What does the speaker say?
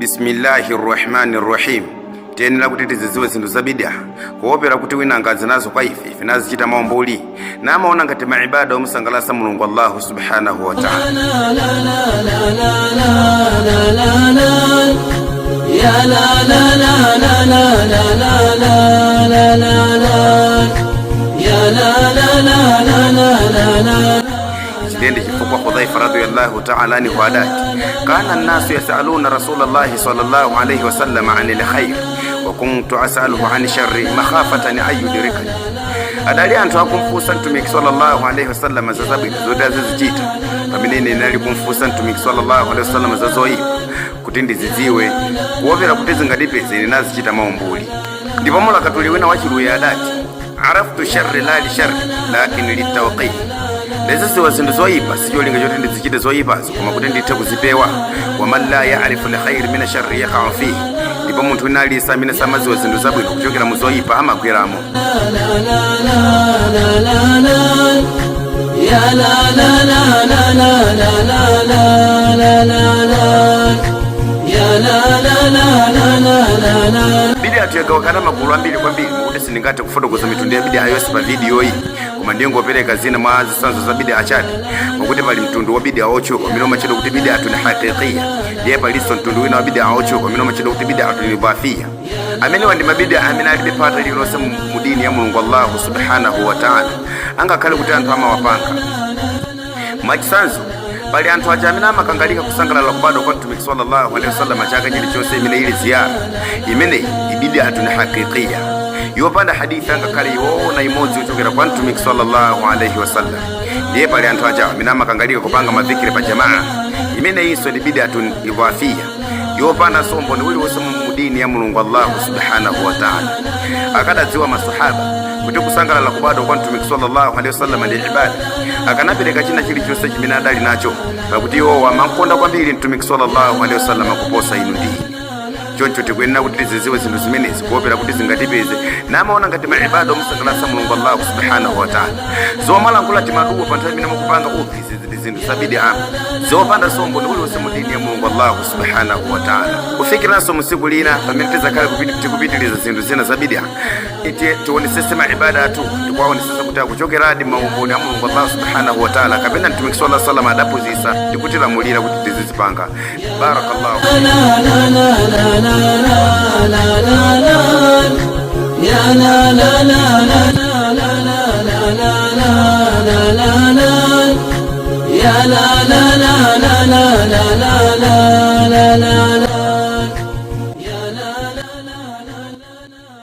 Bismillahirrahmanirrahim. Tenera kuti tiziziwe zinthu za bid'a kuopera kuti wina angadze nazo kwa ife nazichita maomboli namaona ngati maibada omusangalasa Mulungu Allah subhanahu wa ta'ala. Ya la la la la la la la la la la ya la la la la la la. Chitende chifukwa Hudhaifa radhiyallahu ta'ala anhu adati kana an-nasu yasaluna Rasulullah sallallahu alayhi wa sallam 'anil khair wa kuntu as'aluhu 'an sharri makhafatan an yudrikani. Adali anthu akumfusa mtumiki sallallahu alayhi wa sallam za zabwino zoti azizichita pamene nali kumfusa mtumiki sallallahu alayhi wa sallam za zoyipa kuti ndizidziwe kuopera kuti zingadipeze nazichita maomboli. Ndipo Mola katuli wina wachiluya adati araftu sharri la li sharri lakin litawqi. Leziziwa zinthu zoyipa sicholinga choti ndizichite zoyipazo koma kuti ndithe kuzipewa. Wa man la ya'rifu al-khayr min ash-sharri yaqa'u fihi. Ndipo munthu nalisa amene samaziwa zinthu zabwino kuchokera mu zoyipa amagweramo. Ya la la la la la la la la la ya la la la la la la. Bid'a tuyagawakana magulu ambiri kwambiri mukuti sindingathe kufotokoza mitundu ya bid'a yonse pa video iyi koma ndiye ngopereka zina mwa zisanzo za bid'a achati mukuti pali mtundu wa bid'a ochuka umene umachedwa kuti bid'a tuni haqiqiyya ndiye palinso mtundu wina wa bid'a ochuka umene umachedwa kuti bid'a tuni ibafiyya. Amene wandi mabid'a amene alibe pata lilonse mu dini ya Mulungu Allah subhanahu wa ta'ala angakhale kuti anthu amawapanga mwachisanzo bali anthu aja amene amakangalika kusangalala kubadwa kwa mtumiki sallallahu alaihi wasallam chaka chilichonse imene ili ziyara imene bid'a tuni haqiqiyya yopanda hadithi angakhale iwona imodzi kuchokera kwa mtumiki sallallahu alaihi wasallam. Ndiye pali anthu aja amene amakangalika kupanga madhikiri pa jamaa imene iso ndi bid'atun idhafiyya yopanda sombo ndi uliwonse mu dini ya Mulungu Allah subhanahu wa ta'ala. Akadadziwa masahaba kuti kusangalala kubadwa kwa mtumiki sallallahu alaihi wasallam ndi ibada akanapereka china chilichonse chimene adali nacho pakuti iwo amankonda kwambiri mtumiki sallallahu alaihi wasallam kuposa inu ndini. Choncho tikuyenera kuti tiziziwe zinthu zimenezi kuopera kuti zingatipeze namaona ngati maibada omusangalasa Mulungu Allah subhanahu wa ta'ala. Zomalankhula timaduwa pa nthawi imene mukupanga zinthu za bid'a zopanda sombo ndi uliwonse mu dini ya Mulungu Allah subhanahu wa ta'ala. Kufikiranso musiku lina pamene tizakhala tikupitiliza zinthu zina za bid'a tionesese maibada atu ndikuwaonesesa kuti akuchokeradi maumboni a Mulungu Allah subhanahu wa ta'ala kapena mtumiki sallallahu alaihi wasallam adapuzisa ndikutilamulira kuti tizizipanga. Barakallahu ya la la la la la la la la la ya la la la la la la la la la la.